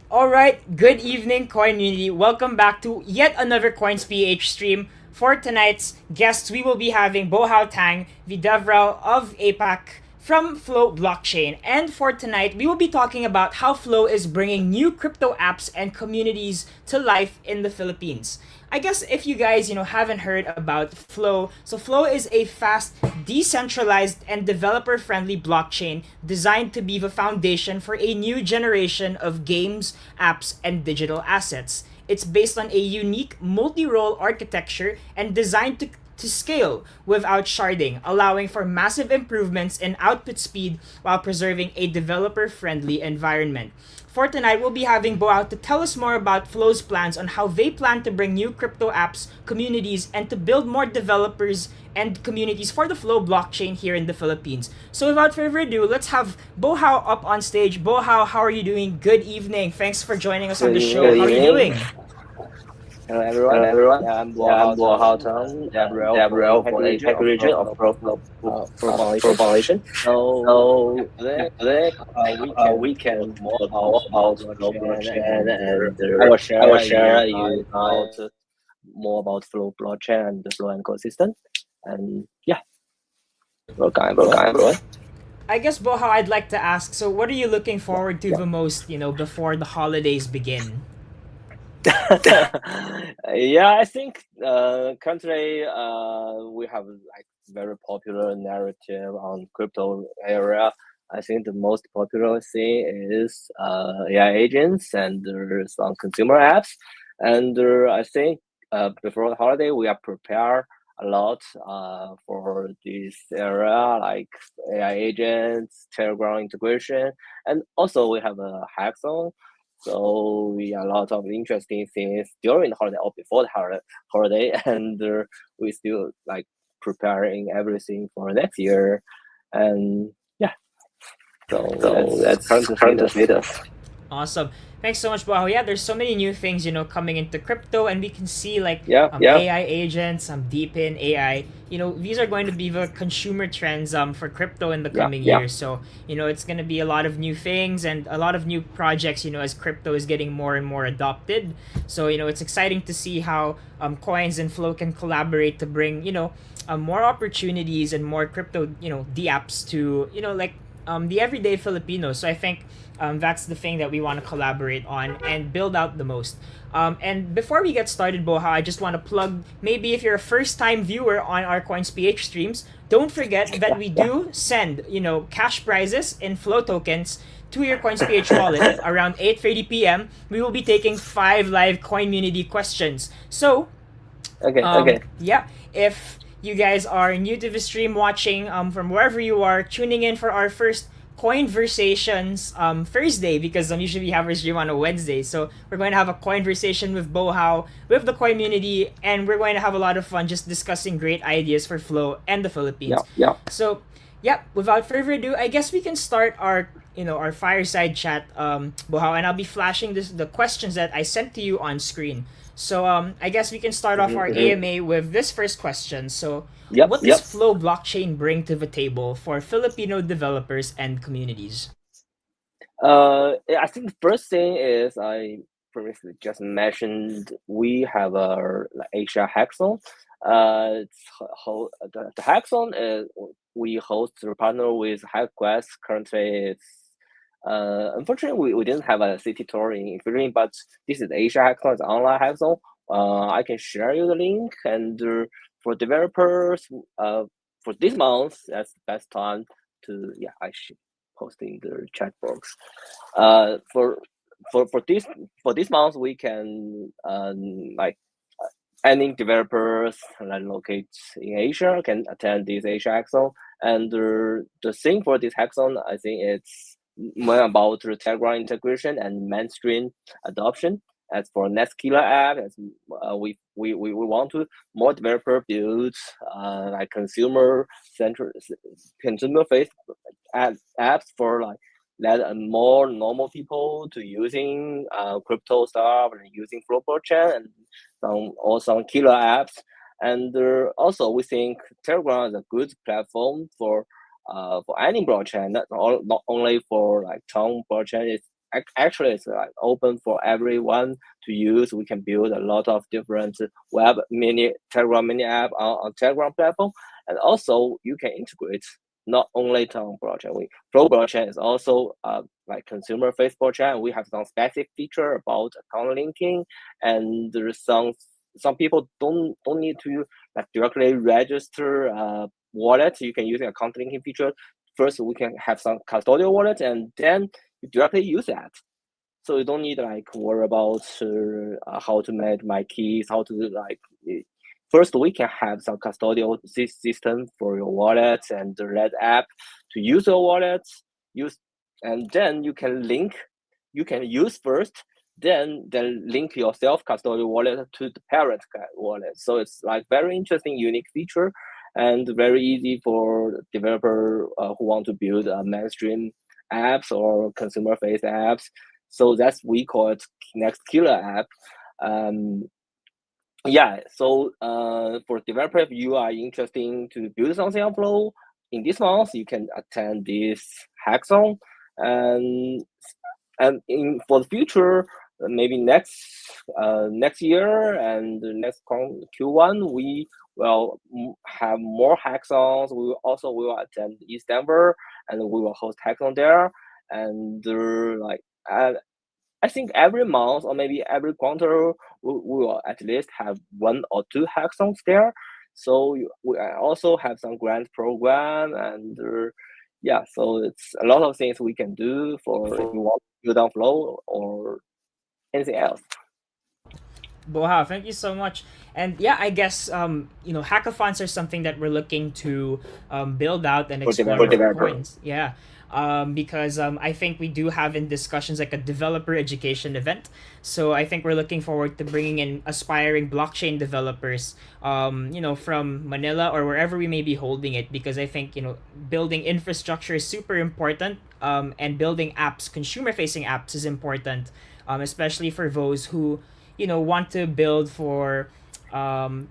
All right. Good evening, COINMUNITY. Welcome back to yet another coins.ph stream. For tonight's guests, we will be having Bohao Tang, the DevRel of APAC from Flow Blockchain. And for tonight, we will be talking about how Flow is bringing new crypto apps and communities to life in the Philippines. I guess if you guys, haven't heard about Flow, so Flow is a fast, decentralized, and developer-friendly blockchain designed to be the foundation for a new generation of games, apps, and digital assets. It's based on a unique multi-role architecture and designed to scale without sharding, allowing for massive improvements in output speed while preserving a developer-friendly environment. For tonight, we'll be having Boao to tell us more about Flow's plans on how they plan to bring new crypto apps, communities, and to build more developers and communities for the Flow blockchain here in the Philippines. So without further ado, let's have Bohao up on stage. Bohao, how are you doing? Good evening. Thanks for joining us on the show. How are you doing? Hello everyone. I'm Boa Houghton, Gabriel from the APAC region of Population. So today we can more about Flow blockchain, and I will share you about more about Flow blockchain and the Flow ecosystem. And yeah, welcome everyone. I guess, Bohao, I'd like to ask, so what are you looking forward to the most, before the holidays begin? Yeah, I think currently we have like very popular narrative on crypto area. I think the most popular thing is AI agents and some consumer apps. And I think before the holiday we are prepared a lot for this area, like AI agents, Telegram integration, and also we have a hackathon. So we a lot of interesting things during the holiday or before the holiday, and we still like preparing everything for next year, and yeah. So that's current status. Awesome. Thanks so much, Bohao. Yeah, there's so many new things, coming into crypto, and we can see like Yeah. AI agents, deep in AI. These are going to be the consumer trends for crypto in the coming years. So, it's going to be a lot of new things and a lot of new projects, as crypto is getting more and more adopted. So, it's exciting to see how Coins and Flow can collaborate to bring, more opportunities and more crypto, apps to, the everyday Filipino. So I think that's the thing that we want to collaborate on and build out the most. And before we get started, Boha, I just want to plug, maybe if you're a first-time viewer on our CoinsPH streams, don't forget that we do send, cash prizes in Flow tokens to your CoinsPH wallet around 8:30 p.m. We will be taking 5 live COINMUNITY questions. So, Okay. yeah, if you guys are new to the stream, watching from wherever you are, tuning in for our first Coinversations Thursday, because usually we have our stream on a Wednesday. So we're going to have a conversation with Bohao, with the COINMUNITY, and we're going to have a lot of fun just discussing great ideas for Flow and the Philippines. Yeah. So, yeah, without further ado, I guess we can start our our fireside chat, Bohao, and I'll be flashing the questions that I sent to you on screen. So I guess we can start off our AMA with this first question. So what does Flow blockchain bring to the table for Filipino developers and communities? I think the first thing is I previously just mentioned we have a Asia hackathon. The hackathon is we host a partner with HackQuest. Currently, it's unfortunately we didn't have a city tour in Philippines, but this is Asia hackathon, it's online hackathon. I can share you the link, and for developers, for this month, that's the best time to, yeah, I should post in the chat box. For this month, we can like any developers like locate in Asia can attend this Asia Hackathon. And the thing for this hackathon, I think it's more about the Telegram integration and mainstream adoption. As for next killer app, as we want to more developer build like consumer face apps for like let more normal people to using crypto stuff and using Flow blockchain and some killer apps. And also we think Telegram is a good platform for any blockchain, not only for like Tron blockchain. It's actually it's like open for everyone to use. We can build a lot of different Telegram mini app on Telegram platform, and also you can integrate not only Tron blockchain. Flow blockchain is also like consumer face blockchain. We have some specific feature about account linking, and there's some people don't need to like directly register wallet. You can use an account linking feature. First, we can have some custodial wallet, and then you directly use that. So you don't need like worry about how to manage my keys, how to like. First, we can have some custodial system for your wallet and the Red app to use your wallet. And then you can link. You can use first, then link your self custodial wallet to the parent wallet. So it's like very interesting, unique feature, and very easy for developer who want to build mainstream apps or consumer face apps. So that's we call it next killer app. Yeah, so for developer, if you are interested to build something on Flow in this month, you can attend this hackathon. And for the future, maybe next year and the next Q1, we will have more hackathons. We will attend East Denver, and we will host hackathon there. And like I think every month or maybe every quarter, we will at least have 1 or 2 hackathons there. So we also have some grant program, and yeah, so it's a lot of things we can do for if you want to build on Flow or anything else. Wow, thank you so much. And yeah, I guess hackathons are something that we're looking to build out and For explore with developer. coins. Yeah, because I think we do have in discussions like a developer education event. So I think we're looking forward to bringing in aspiring blockchain developers, from Manila or wherever we may be holding it, because I think building infrastructure is super important, and building apps, consumer-facing apps, is important, especially for those who want to build for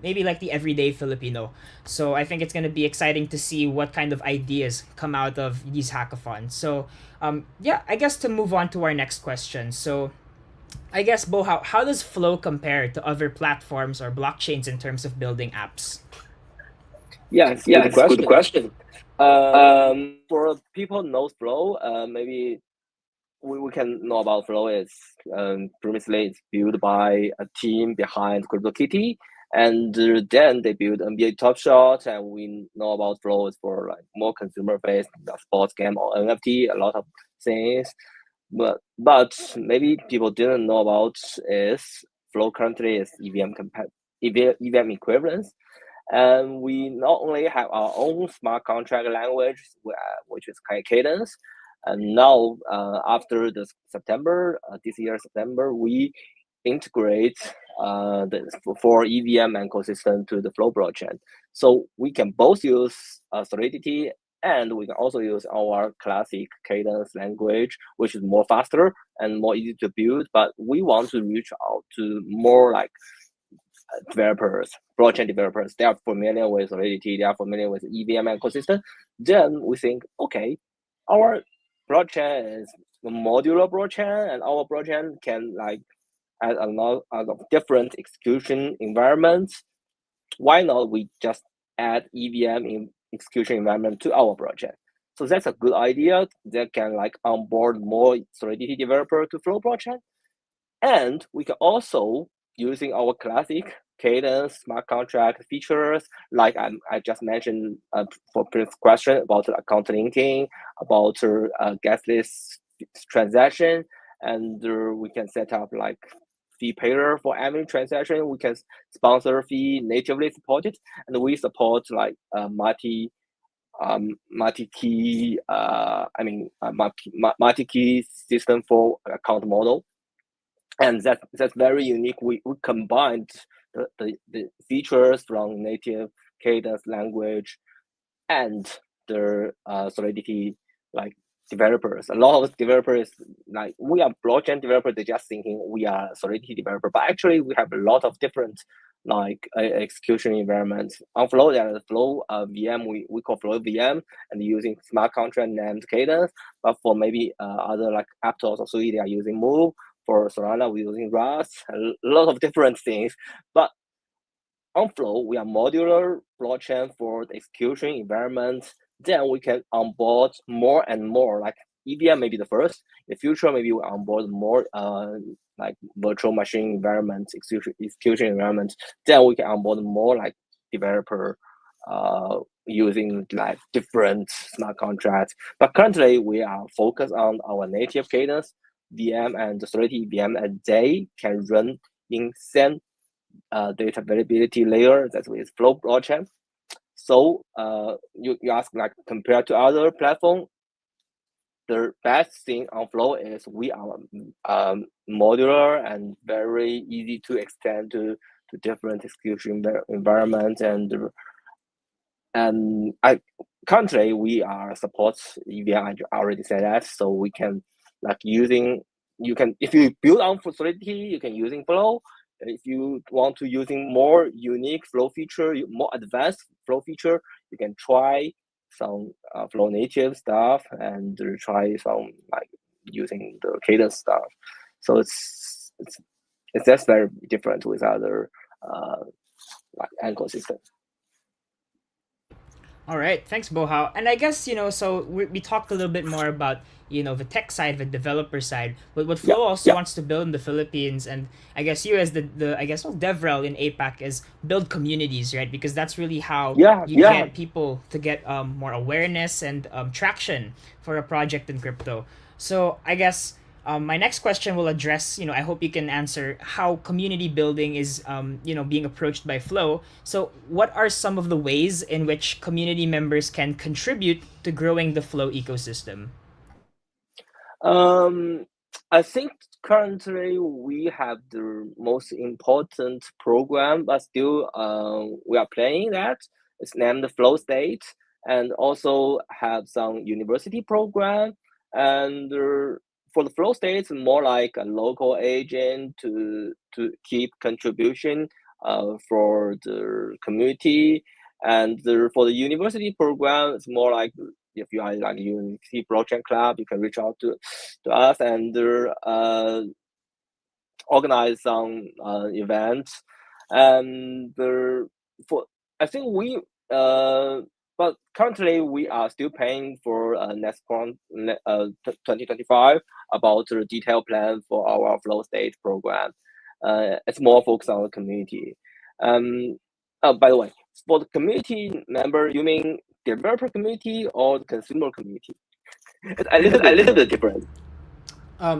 maybe like the everyday Filipino. So I think it's going to be exciting to see what kind of ideas come out of these hackathons. So yeah, I guess to move on to our next question. So I guess, Bo, how does Flow compare to other platforms or blockchains in terms of building apps? Yeah, it's a Yeah, good it's a good question. question. For people know Flow, maybe we can know about Flow is previously it's built by a team behind CryptoKitty, and then they built NBA Top Shot, and we know about Flow is for like more consumer based sports game or NFT, a lot of things. But maybe people didn't know about is Flow currently is EVM equivalence. And we not only have our own smart contract language, which is Cadence, and now after this year September, we integrate for EVM ecosystem to the Flow blockchain. So we can both use Solidity, and we can also use our classic Cadence language, which is more faster and more easy to build. But we want to reach out to more like developers, blockchain developers. They are familiar with Solidity, they are familiar with EVM ecosystem. Then we think, okay, our blockchain is a modular blockchain, and our blockchain can like add a lot of different execution environments. Why not we just add EVM in execution environment to our project? So that's a good idea that can like onboard more Solidity developer to Flow blockchain. And we can also using our classic cadence, smart contract features, like I just mentioned for previous question about account linking, about gas list transaction, and we can set up like fee payer for every transaction. We can sponsor fee natively supported, and we support like multi-key multi-key system for account model, and that's very unique. We combined the features from native cadence language and the Solidity like developers. A lot of developers, like we are blockchain developers, they're just thinking we are Solidity developer, but actually we have a lot of different like execution environments. On Flow, there is Flow VM, we call Flow VM, and using smart contract named Cadence. But for maybe other like Aptos or Sui, they are using Move. For Solana, we're using Rust, a lot of different things. But on Flow, we are modular blockchain for the execution environment. Then we can onboard more and more, like EVM may be the first. In the future, maybe we onboard more like virtual machine environment, execution environment. Then we can onboard more like developer using like different smart contracts. But currently, we are focused on our native cadence VM and the Solidity VM, and they can run in same data availability layer that is Flow blockchain. So you ask like compared to other platform, the best thing on Flow is we are modular and very easy to extend to different execution environments, and I currently we are support EVM. I already said that, so we can like using you can if you build on Solidity, you can using Flow. If you want to using more unique Flow feature, more advanced Flow feature, you can try some Flow native stuff and try some like using the Cadence stuff. So it's just very different with other like ecosystem. All right, thanks, Bohao. And I guess so we talked a little bit more about the tech side, the developer side, but what Yeah, Flow also yeah, wants to build in the Philippines, and I guess you as the I guess DevRel in APAC is build communities, right? Because that's really how yeah, you yeah. get people to get more awareness and traction for a project in crypto. So I guess my next question will address, I hope you can answer how community building is, being approached by Flow. So, what are some of the ways in which community members can contribute to growing the Flow ecosystem? Um, I think currently we have the most important program, but still we are playing that. It's named Flow State, and also have some university program. And for the Flow State, it's more like a local agent to keep contribution for the community. And for the university program, it's more like if you are like University Blockchain Club, you can reach out to us and organize some events. And for I think we but currently we are still paying for next 2025 about the detailed plan for our Flow State program. It's more focused on the community. Oh, by the way, for the community member, you mean developer community or the consumer community? It's a little A bit little different. bit different.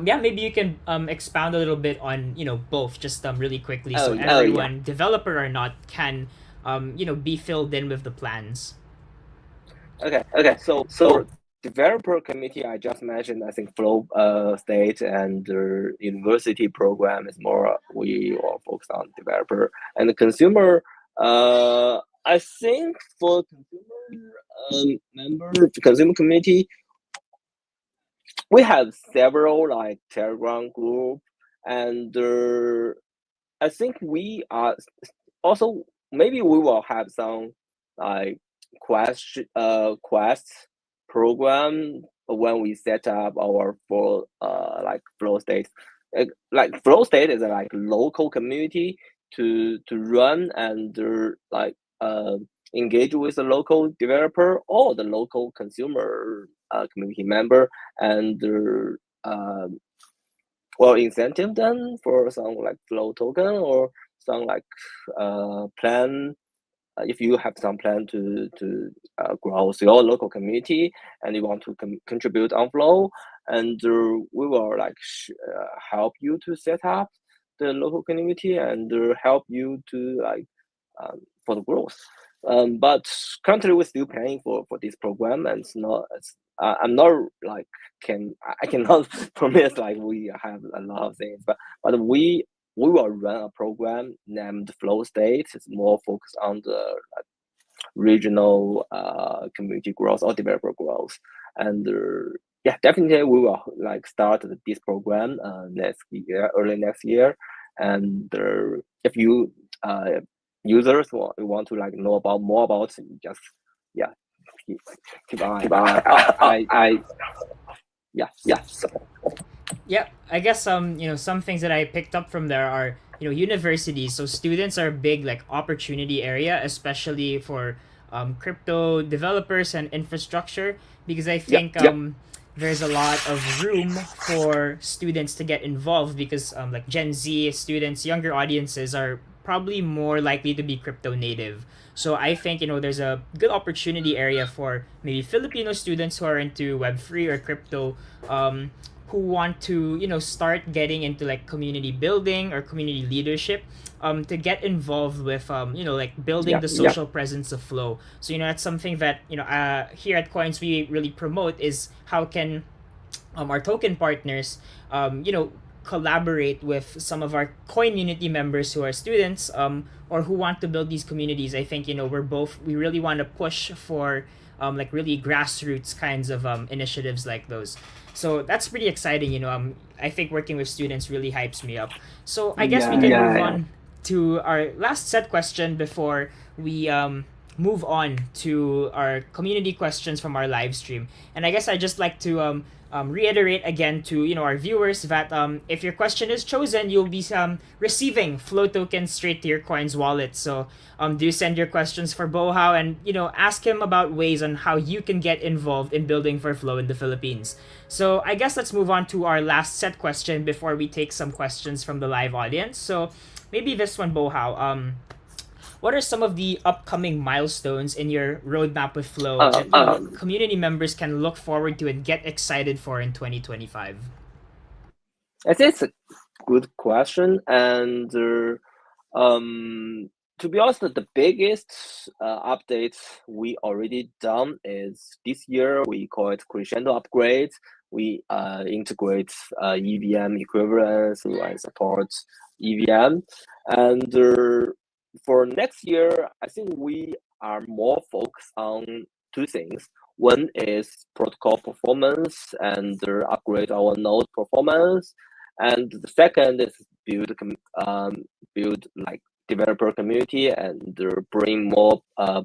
Yeah, maybe you can expound a little bit on both, just really quickly, Oh so yeah. everyone, developer or not, can be filled in with the plans. Okay. Okay, So so for developer committee, I just mentioned, I think Flow State and the university program is more, we are focused on developer. And the consumer, I think for consumer member, consumer committee, we have several like Telegram group, and I think we are also, maybe we will have some like quest program when we set up our full like Flow State. Like Flow State is a like local community to run and like engage with the local developer or the local consumer community member, and well incentive them for some like flow token or some like plan, if you have some plan to grow your local community and you want to contribute on Flow, and we will like help you to set up the local community and help you to like for the growth. But currently we're still paying for this program, and I'm not like I cannot promise like we have a lot of things, but we will run a program named Flow State. It's more focused on the regional community growth or developer growth. And yeah, definitely we will like start this program next year, early next year. And if you users want to like know about more about, just yeah, keep, keep on. I yeah. So Yeah, I guess some things that I picked up from there are universities. So students are a big like opportunity area, especially for crypto developers and infrastructure, because I yeah, think yeah, there's a lot of room for students to get involved because like Gen Z students, younger audiences are probably more likely to be crypto native. So I think there's a good opportunity area for maybe Filipino students who are into Web3 or crypto, who want to start getting into like community building or community leadership, to get involved with like building yeah, the yeah, social presence of Flow. So that's something that here at Coins we really promote, is how can our token partners collaborate with some of our COINMUNITY members who are students, or who want to build these communities. I think we really want to push for like really grassroots kinds of initiatives like those. So that's pretty exciting. I think working with students really hypes me up. So I guess we yeah, can yeah. move on to our last set question before we move on to our community questions from our live stream. And I guess I just like to reiterate again to our viewers that if your question is chosen, you'll be receiving flow tokens straight to your coins wallet. So do send your questions for Bohao, and ask him about ways on how you can get involved in building for Flow in the Philippines. So I guess let's move on to our last set question before we take some questions from the live audience. So maybe this one, Bohao. What are some of the upcoming milestones in your roadmap with Flow that community members can look forward to and get excited for in 2025? I think it's a good question, and um, to be honest, the biggest update we already done is this year. We call it crescendo upgrades. We integrate EVM equivalence and support EVM, and for next year, I think we are more focused on two things. One is protocol performance and upgrade our node performance, and the second is build like developer community and bring more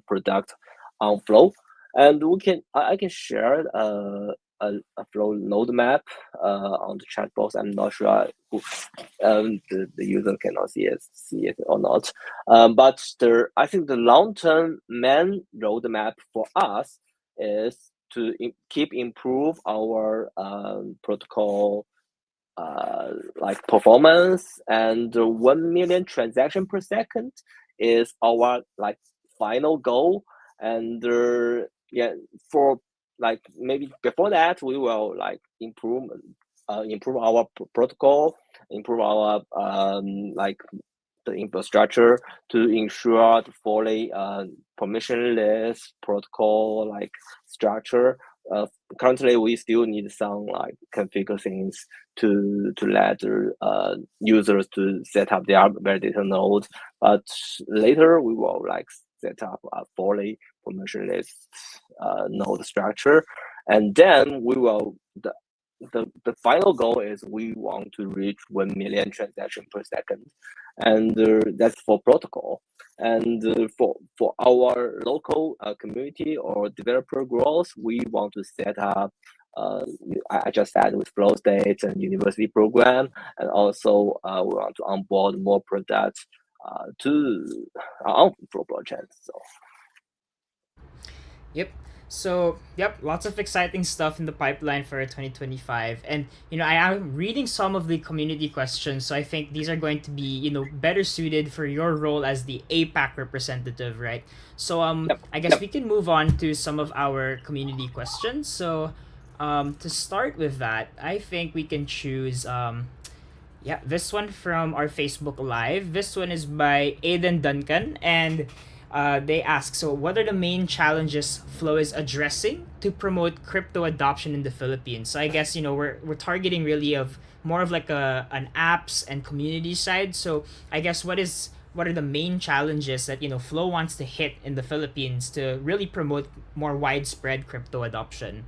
product on Flow. And I can share a Flow roadmap on the chat box. I'm not sure who, the user cannot see it or not. But I think the long term main roadmap for us is to keep improve our protocol like performance, and 1 million transaction per second is our like final goal. And yeah, for like maybe before that we will like improve our protocol, improve our like the infrastructure to ensure the fully permissionless protocol like structure. Currently, we still need some like configure things to let users to set up their validator nodes. But later, we will like set up a fully permissionless node structure, and then we will the final goal is we want to reach 1 million transaction per second, and that's for protocol. And for our local community or developer growth, we want to set up I just said with flow states and university program, and also we want to onboard more products to our flow project. So Yep. So, yep, lots of exciting stuff in the pipeline for 2025. And, I am reading some of the community questions, so I think these are going to be, better suited for your role as the APAC representative, right? So, Yep. I guess we can move on to some of our community questions. So, to start with that, I think we can choose, yeah, this one from our Facebook Live. This one is by Aiden Duncan, and they ask, so what are the main challenges Flow is addressing to promote crypto adoption in the Philippines? So I guess we're targeting really of more of like an apps and community side. So I guess what are the main challenges that Flow wants to hit in the Philippines to really promote more widespread crypto adoption?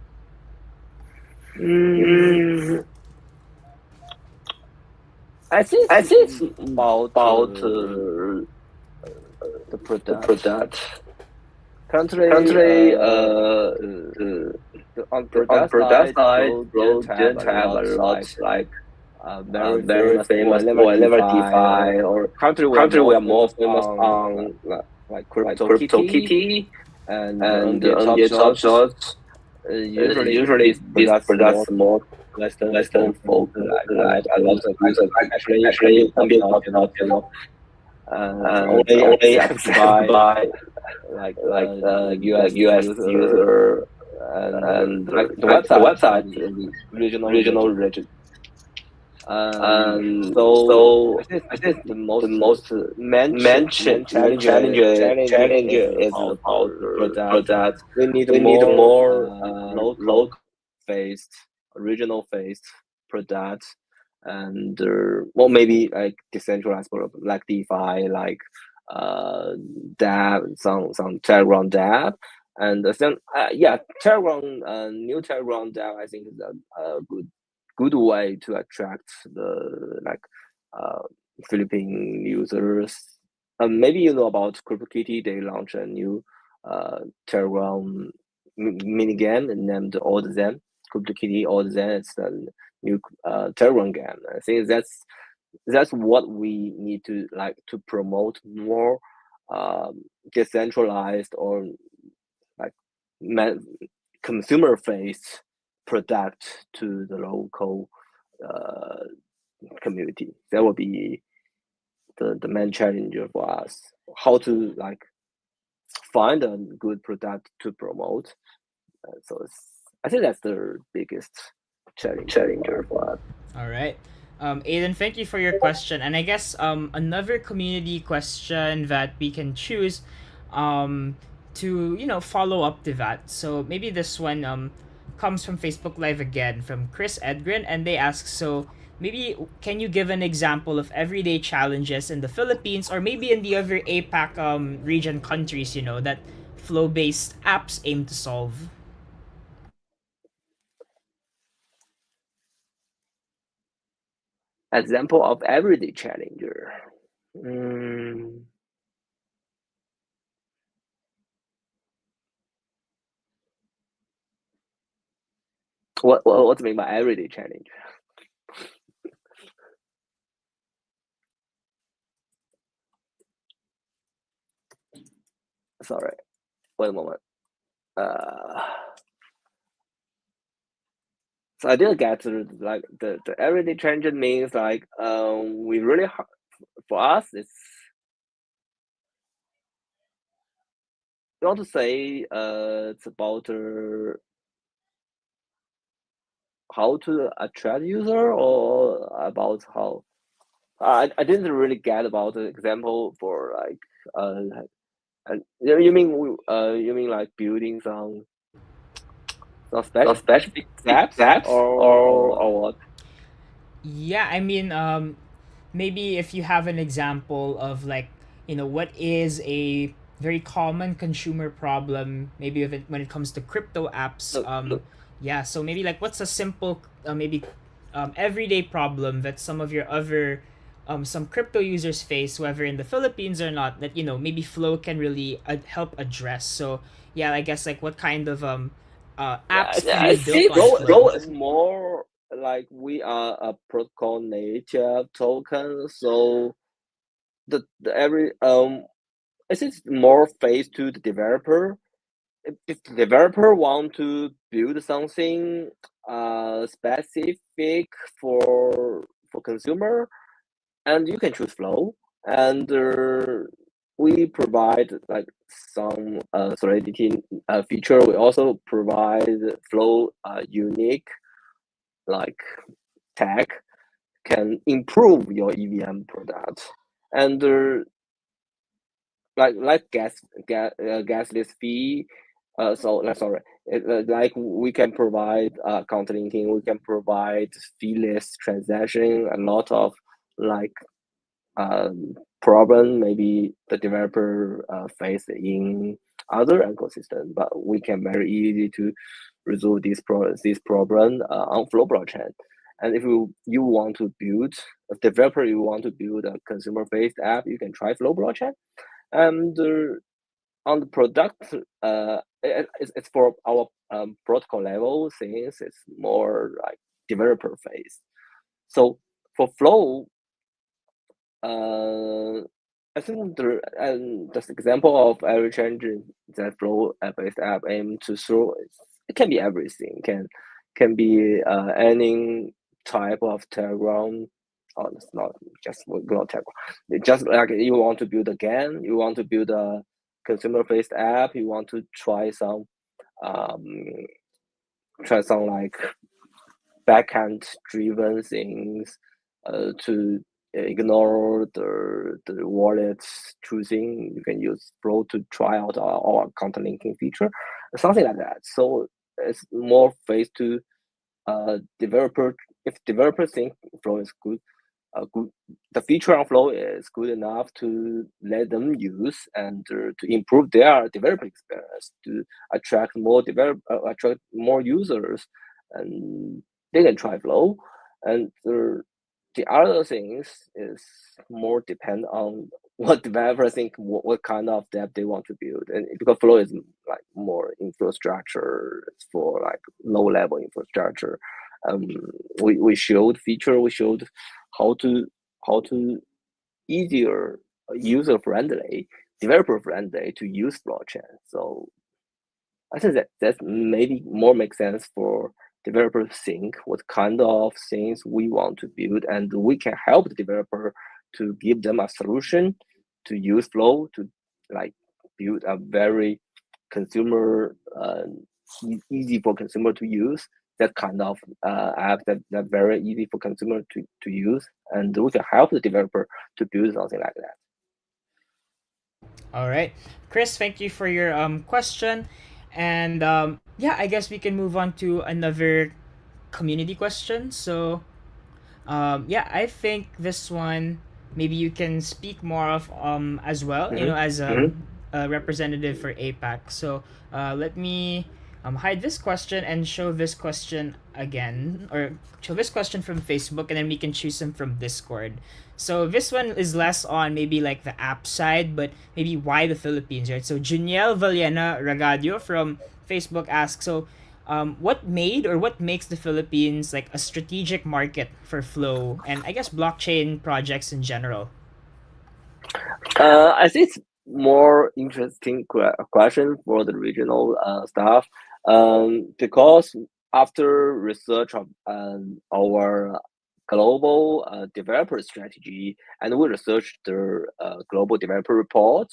Mm, Mm, I I think think it's it's about about the the product. product. Currently, Currently, the, the, on on product product side, side, Flow didn't Flow have didn't a have a lot lot like like very very famous famous whatever whatever DeFi or DeFi or country we are country we more are more famous famous on on like like Crypto Kitty CryptoKitty and and NBA Top NBA Top Shots. Shots. Usually, Usually these these products more products more Western Western folk. folk Like I love like to I love use to it. use it. Actually, NBA Actually, Top NBA Shots, Top Shots, it's and only only accepted accepted by by like like U.S. US user user and and like the the website website regional regional region. region. So So I think I think the the most most main challenge challenge is is about about product. product. We need We need more more local local. based, regional based product, and well maybe like decentralized product like DeFi, like uh dApp, some Telegram dApp, and some yeah Telegram new Telegram dApp I think is a good way to attract the like uh Philippine users. Maybe you know about CryptoKitty. They launched a new Telegram mini game named Old Zen. CryptoKitty Old Zen. It's a new Telegram game. I think that's what we need to like to promote more decentralized or like man, consumer faced product to the local uh, community. That will be the main challenge for us. How to like find a good product to promote. So I think that's the biggest challenger for us. Challenger for us. All right. Aiden, thank you for your question. And I guess another community question that we can choose to, follow up to that. So maybe this one comes from Facebook Live again from Chris Edgren. And they ask, so maybe can you give an example of everyday challenges in the Philippines or maybe in the other APAC region countries, that flow based apps aim to solve? Example of everyday challenger. Mm, what do you mean by everyday challenge? Sorry, wait a moment. Uh, so I didn't get to like the everyday challenge means like we really for us it's you want to say it's about how to attract user or about how I didn't really get about the example for like you mean like building some Not specific specific apps apps or what? or what? Yeah, I mean, maybe if you have an example of like, what is a very common consumer problem, maybe if when it comes to crypto apps, Look, yeah, so maybe like what's a simple, maybe everyday problem that some of your other, some crypto users face, whether in the Philippines or not, that, maybe Flow can really help address. So, yeah, I guess like what kind of yeah, apps I can be built see on Flow Flow? is more like we are a protocol native token, so the every I think it's more face to the developer if the developer want to build something specific for consumer, and you can choose Flow, and we provide like some Solidity feature. We also provide Flow unique like tag can improve your EVM product, and like gasless fee. Sorry, like we can provide account linking, we can provide feeless transaction, a lot of like problem maybe the developer face in other ecosystem, but we can very easy to resolve this problem on Flow blockchain. And if you want to build a developer, you want to build a consumer based app, you can try Flow blockchain. And on the product, it's for our protocol level things. It's more like developer phase. So for Flow, I think this example of every change that Flow based app aim to throw, it can be everything. Can be any type of Telegram. Oh, it's not just not Telegram. It's just like you want to build a game, you want to build a consumer based app, you want to um try some like backend driven things to ignore the wallet choosing. You can use Flow to try out our account linking feature, something like that. So it's more phase to developer. If developers think Flow is good, good, the feature on Flow is good enough to let them use and to improve their developer experience, to attract more users, and they can try Flow. And the other things is more depend on what developer think, what kind of app they want to build, and because Flow is like more infrastructure, it's for like low level infrastructure. um, we showed feature, we showed how to easier, user friendly, developer friendly to use blockchain. So I think that maybe more makes sense for developers think what kind of things we want to build, and we can help the developer to give them a solution to use Flow to like build a very consumer easy for consumer to use, that kind of app that very easy for consumer to use, and we can help the developer to build something like that. All right, Chris, thank you for your question, and yeah, I guess we can move on to another community question. So yeah, I think this one maybe you can speak more of as well. You Mm-hmm. know, as Mm-hmm. a representative for APAC. So let me hide this question and show this question again, or show this question from Facebook, and then we can choose them from Discord. So this one is less on maybe like the app side, but maybe why the Philippines, right? So Juniel Valiena Ragadio from Facebook asks, so what made or what makes the Philippines like a strategic market for Flow and I guess blockchain projects in general? I think it's more interesting question for the regional staff, because after research of our global developer strategy, and we researched the global developer report,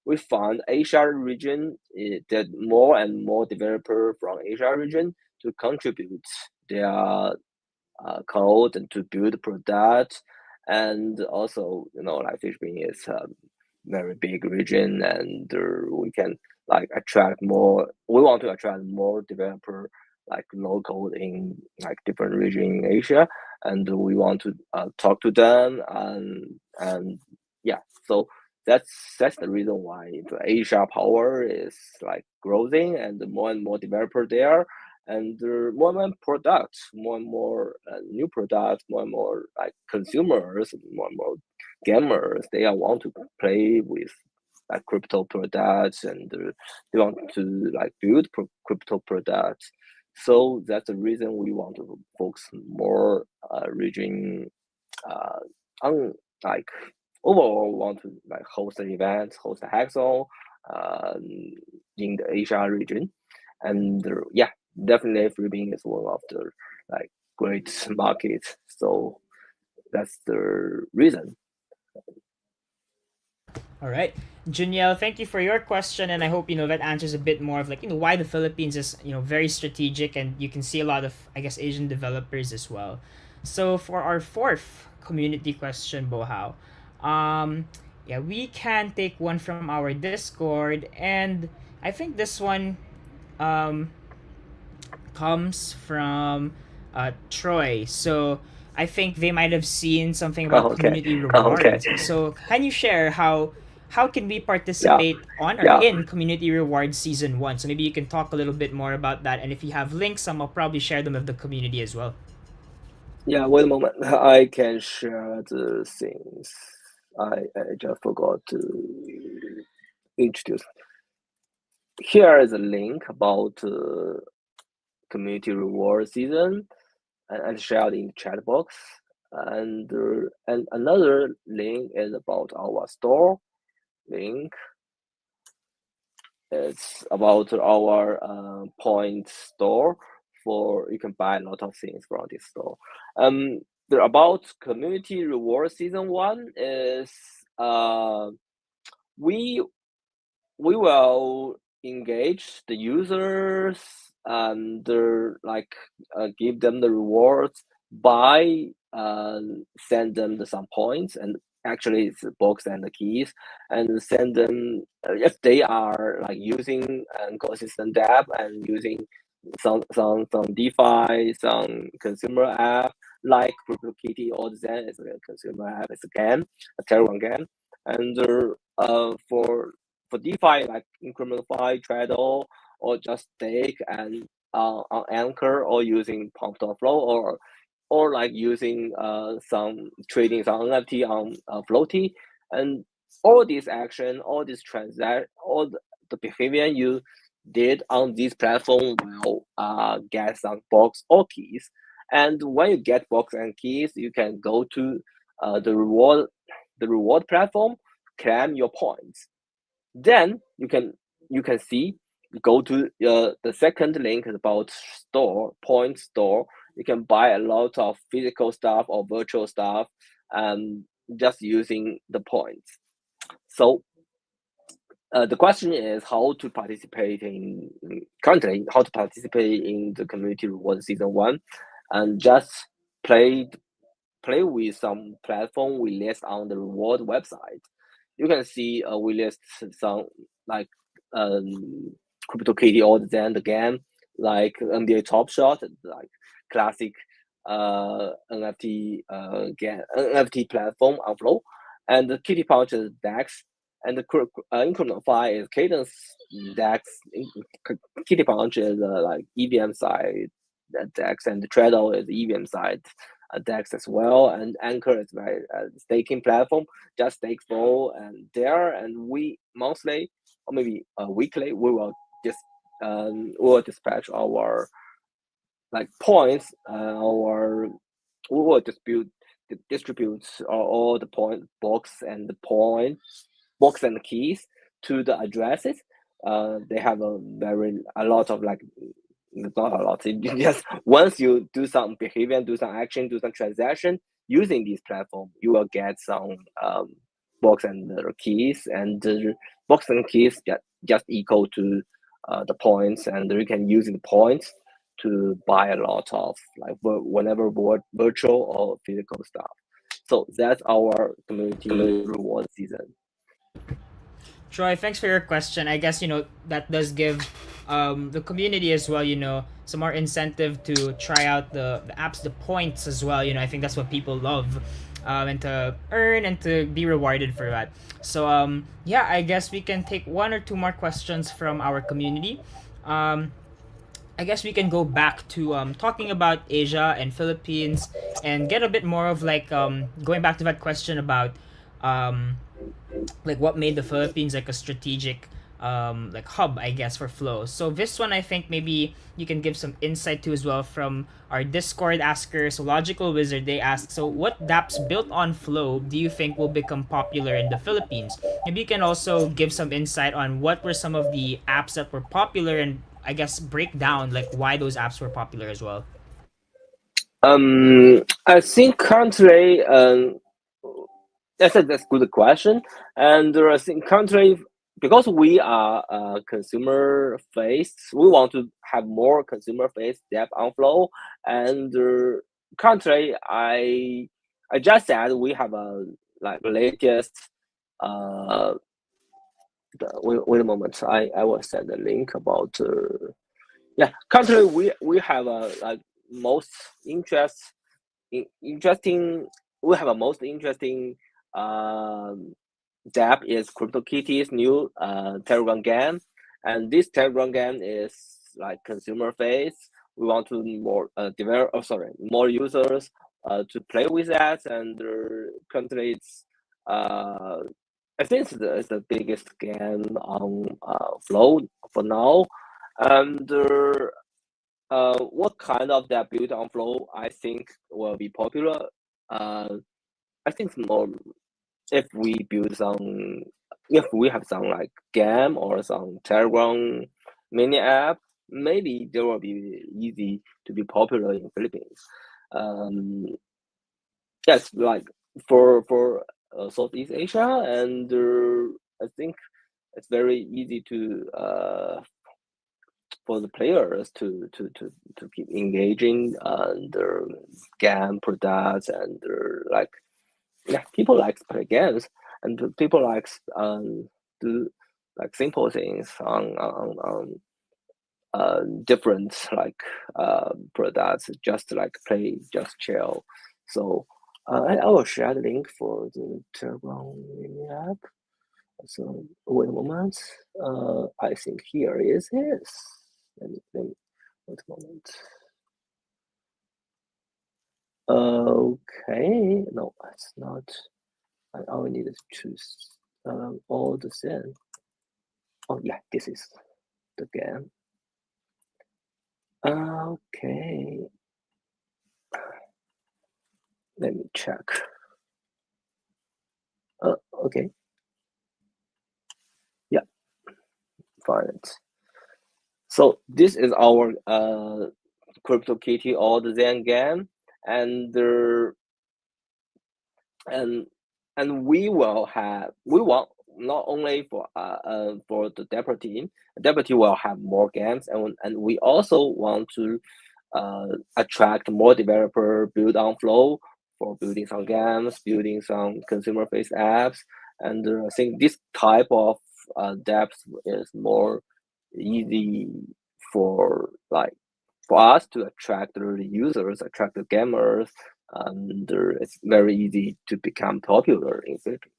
we found Asia region that more and more developer from Asia region to contribute their code and to build products. And also, like Philippines is a very big region, and we can like attract more. We want to attract more developer like local in like different region in Asia, and we want to talk to them, and yeah. So that's the reason why the Asia power is like growing, and more developer there, and there are more and more products, more and more new products, more and more like consumers, more and more gamers. They all want to play with like crypto products, and they want to like build crypto products. So that's the reason we want to focus more region on like overall want to like host an event, host a hackathon, um, in the Asia region. And yeah, definitely Philippines is one of the like great markets. So that's the reason. All right. Juniel, thank you for your question, and I hope that answers a bit more of like why the Philippines is very strategic, and you can see a lot of I guess Asian developers as well. So for our fourth community question, Bohao, yeah, we can take one from our Discord, and I think this one um comes from Troy. So I think they might have seen something about Okay, community okay, rewards. So can you share how can we yeah, participate on or yeah, in community rewards season 1? So maybe you can talk a little bit more about that, and if you have links, I'll probably share them with the community as well. yeah. Wait a moment, I can share the things. I just forgot to introduce. Here is a link about community reward season and shared in the chat box. And another link is about our store link. It's about our point store for you can buy a lot of things from this store. The about community reward season one is we we will engage the users and like give them the rewards by send them some points, and actually it's the box and the keys, and send them if they are like using an consistent app and using some DeFi, some consumer app like CryptoKitty or Zen is a consumer app, it's a game, a Telegram game, and for DeFi like IncrementFi, Traddle, or just stake and on Anchor, or using Pump.Flow, or like using some trading some NFT on Floaty, and all this action, all this transact, all the behavior you did on this platform will get some box or keys. And when you get box and keys, you can go to the reward platform, claim your points. Then you can see go to the second link is about store point store. You can buy a lot of physical stuff or virtual stuff, just using the points. So the question is how to participate in currently how to participate in the community reward season one, and just play play with some platform we list on the reward website. You can see we list some like um, CryptoKitty or then the game, like NBA Top Shot, like classic NFT game, NFT platform on Flow, and the Kitty Pouch is DEX, and the IncrementFi is Cadence DEX. Kitty Pouch is like EVM side DEX, and the Treadle is EVM side DEX as well, and Anchor is my staking platform. Just stake full and there, and we monthly or maybe weekly we will dispatch our like points, our we will distribute all the point box and the point box and the keys to the addresses. They have a lot of like not a lot. Just once you do some behavior, do some action, do some transaction using this platform, you will get some box and keys, and the box and keys just equal to the points, and you can use the points to buy a lot of like whenever virtual or physical stuff. So that's our community reward season. Troy, thanks for your question. I guess that does give the community as well, some more incentive to try out the apps, the points as well. I think that's what people love, and to earn and to be rewarded for that. So yeah, I guess we can take one or two more questions from our community. Um, I guess we can go back to talking about Asia and Philippines and get a bit more of like going back to that question about um, like what made the Philippines like a strategic like hub, I guess, for Flow. So this one, I think maybe you can give some insight to as well from our Discord askers. So Logical Wizard, they ask, so what dApps built on Flow do you think will become popular in the Philippines? Maybe you can also give some insight on what were some of the apps that were popular and I guess break down like why those apps were popular as well. I think currently, that's a good question. And I think currently, because we are consumer faced, we want to have more consumer faced depth on Flow. And currently, I just said we have a like latest. Uh, wait a moment. I will send a link about. Yeah, currently we have a like most interest interesting. We have a most interesting um, dApp is CryptoKitty's new Telegram game, and this Telegram game is like consumer face. We want to more develop. Oh, sorry, more users to play with that, and currently it's uh, I think it's the biggest game on Flow for now, and. What kind of that build on Flow I think will be popular? Uh, I think more if we build some, if we have some like game or some Telegram mini app, maybe they will be easy to be popular in Philippines. Um, yes, like for Southeast Asia, and I think it's very easy to for the players to keep engaging the game products and like yeah, people like to play games and people like do like simple things on different like products, just like play, just chill. So I will share the link for the Telegram mini app. So wait a moment. I think here is it. Let me wait a moment. Okay, no, it's not. I only need to choose all the same. Oh yeah, this is the game. Okay, let me check. Okay, yeah, find it. So this is our CryptoKitty All the Zen game, and and we want not only for the deputy will have more games, and we also want to attract more developer build on Flow for building some games, building some consumer based apps, and I think this type of depth is more easy for like for us to attract the users, attract the gamers, and it's very easy to become popular in Philippines.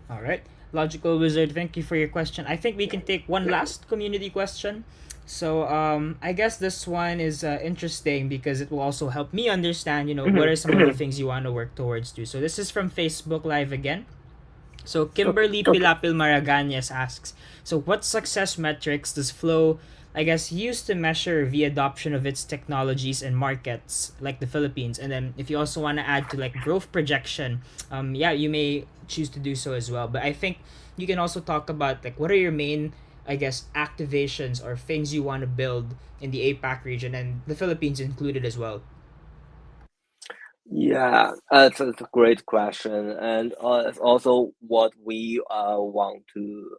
All right. Logical Wizard, thank you for your question. I think we can take one last community question. So I guess this one is interesting because it will also help me understand, what are some of the things you want to work towards too. So this is from Facebook Live again. So Kimberly Okay. Pilapil Maragañas asks, so what success metrics does Flow, I guess, use to measure the adoption of its technologies in markets like the Philippines? And then if you also want to add to like growth projection, yeah, you may choose to do so as well. But I think you can also talk about like what are your main, I guess, activations or things you want to build in the APAC region and the Philippines included as well. Yeah, it's a great question, and it's also what we want to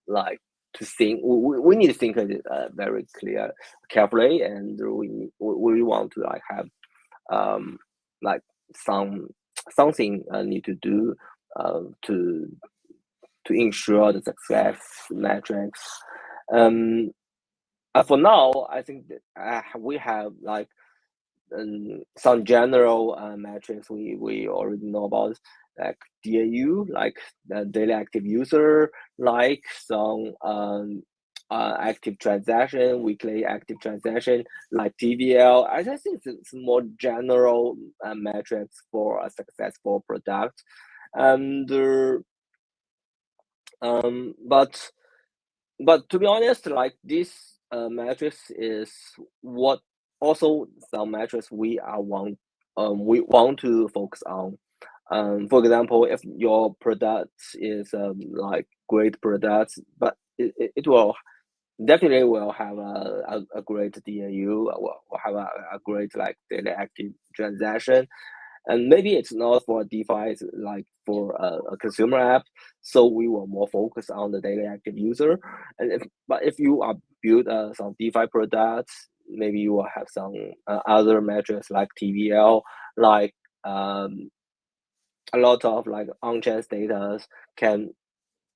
like to think. We need to think of it very carefully, and we want to like have um like some something need to do to ensure the success metrics. Um, for now, I think that, we have like some general metrics we already know about, like DAU, like the daily active user, like some active transaction, weekly active transaction, like TVL. I just think it's more general metrics for a successful product, and But to be honest, like this matrix is what also some metrics we want to focus on. For example, if your product is like great product, but it will definitely will have a great DAU, will have a great like daily active transaction, and maybe it's not for DeFi, it's like for a consumer app. So we will more focus on the daily active user. But if you are build some DeFi products, maybe you will have some other metrics like TVL, like a lot of like on-chain data can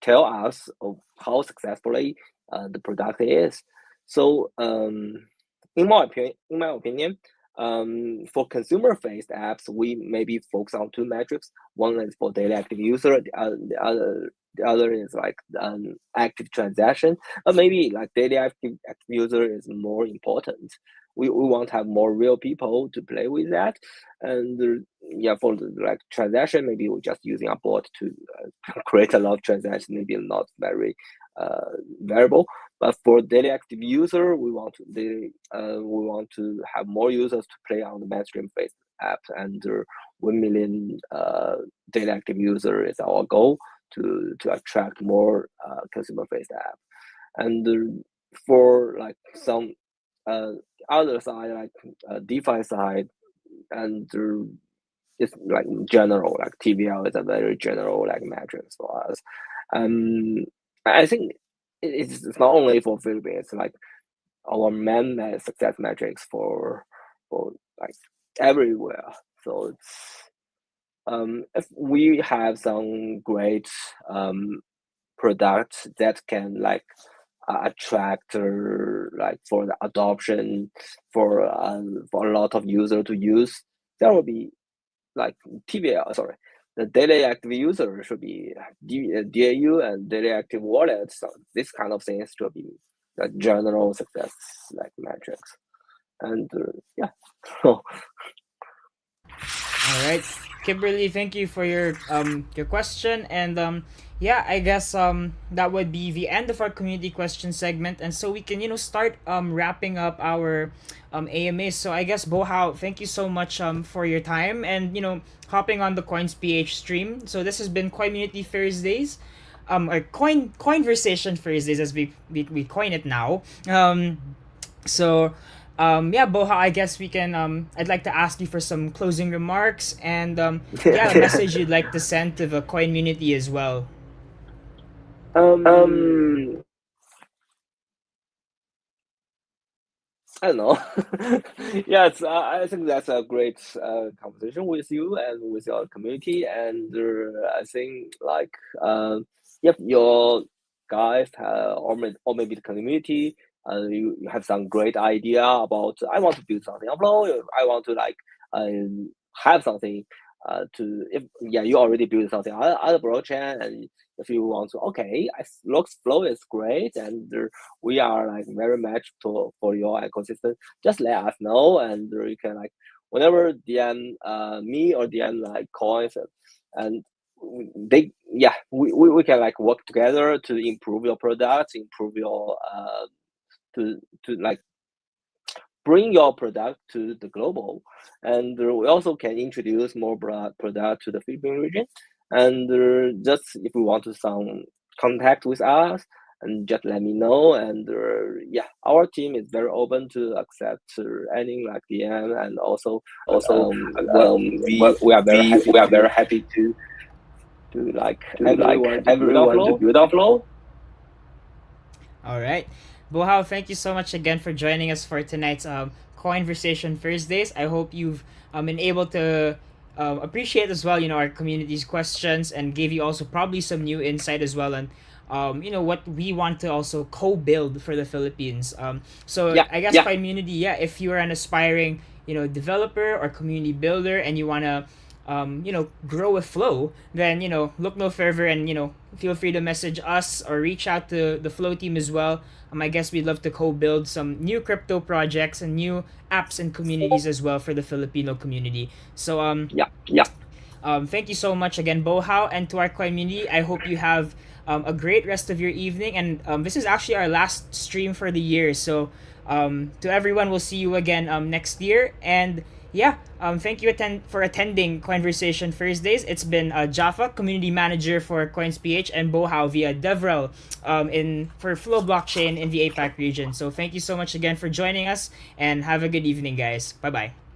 tell us of how successfully the product is. So in my opinion, for consumer-faced apps, we maybe focus on two metrics. One is for daily active user, the other is like active transaction. But maybe like daily active user is more important. We want to have more real people to play with that, and yeah, for the like transaction, maybe we're just using a bot to create a lot of transactions, maybe not very variable. But for daily active user, we want to have more users to play on the mainstream based app, and 1 million daily active user is our goal to attract more consumer based app. And for like some other side, like DeFi side, and it's like general, like TVL is a very general like metrics for us. Um, I think it's not only for Philippines, it's like our main success metrics for like everywhere. So it's if we have some great products that can like attract like for the adoption for a lot of user to use, there will be like TVL, sorry, the daily active user should be DAU and daily active wallet. So this kind of things should be like general success like metrics. And yeah, so All right, Kimberly, thank you for your question, and yeah, I guess that would be the end of our community question segment, and so we can start wrapping up our AMAs. So I guess Bohao, thank you so much for your time and hopping on the coins.ph stream. So this has been Community Thursdays, or conversation Thursdays as we coin it now. So, yeah, Boha, I guess we can. I'd like to ask you for some closing remarks and yeah, a message you'd like to send to the coin community as well. um I don't know. Yeah, I think that's a great conversation with you and with your community. And I think like if your guys or maybe the community, you have some great idea about I want to build something upload. I want to like have something to if yeah you already built something other blockchain, and if you want to okay, looks flow is great, and we are like very matched for your ecosystem. Just let us know, and you can like whenever DM me or DM like coins, and they yeah we can like work together to improve your products, improve your to like bring your product to the global, and we also can introduce more product to the Philippine region. And just if you want to some contact with us, and just let me know. And yeah, our team is very open to accept any like DM, and also what we are very happy to like everyone to build our flow. All right, Bohao, thank you so much again for joining us for tonight's conversation Thursdays. I hope you've been able to appreciate as well, our community's questions and gave you also probably some new insight as well, and what we want to also co-build for the Philippines. So Yeah, I guess community, yeah, if you're an aspiring developer or community builder and you wanna grow with flow, then look no further and feel free to message us or reach out to the flow team as well. I guess we'd love to co-build some new crypto projects and new apps and communities as well for the Filipino community. So yeah. Thank you so much again, Bohao, and to our community. I hope you have a great rest of your evening. And this is actually our last stream for the year. So to everyone, we'll see you again next year. And yeah, thank you for attending Conversation Thursdays. It's been Jaffa, community manager for coins.ph, and Bohao via Devrel in for Flow Blockchain in the APAC region. So thank you so much again for joining us, and have a good evening, guys. Bye bye.